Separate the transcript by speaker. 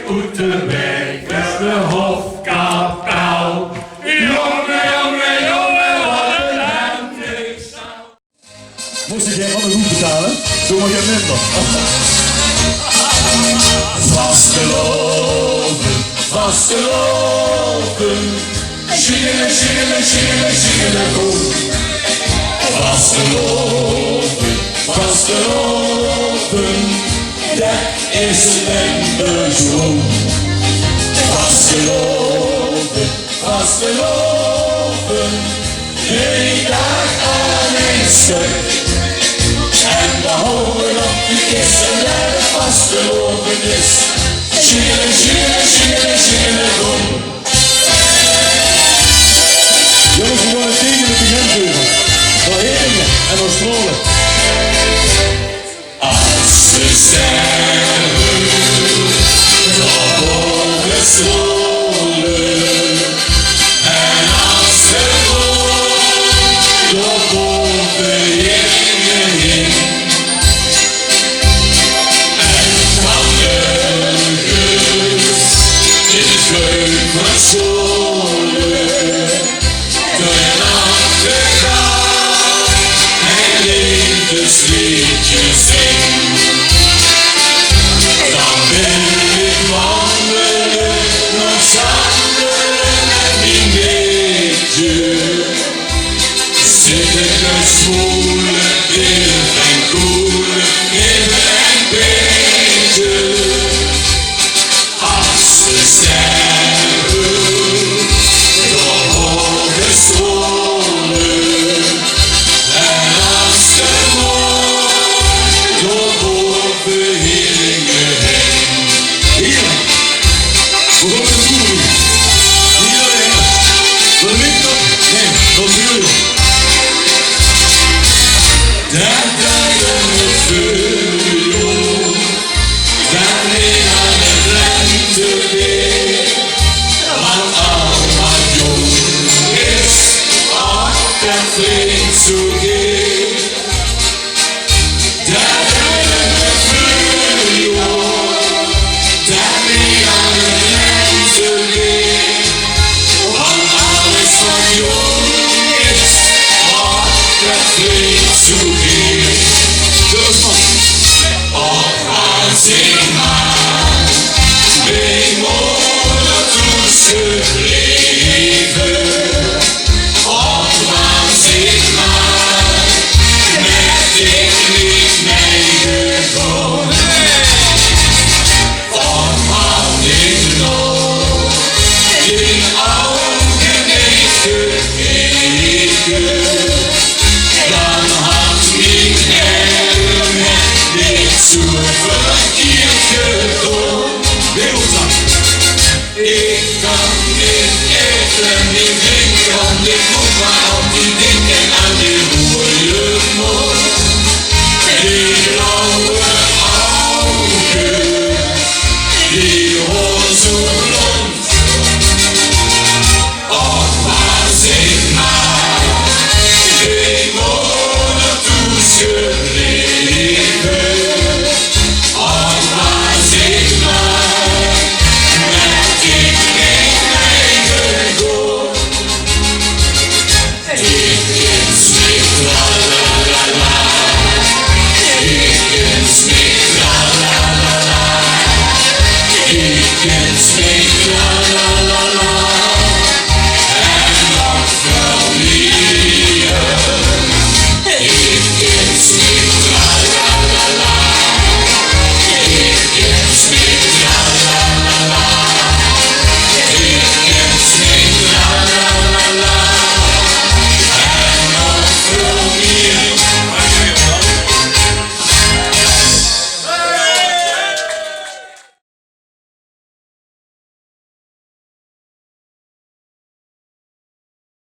Speaker 1: Oeterwijk, is de hofkapel. Jongen, jongen, jongen, wat een hemdingsel.
Speaker 2: Moest ik geen andere goed betalen? Doe maar geen minder.
Speaker 1: Vastelopen, vastelopen. Zingelen, zingelen, zingelen, zingelen goed. Vastelopen, vastelopen. Dat is lente schoen. Vastelopen, vastelopen. 3 dagen aan een stuk. En de horen op de kisten blijven vastelopen.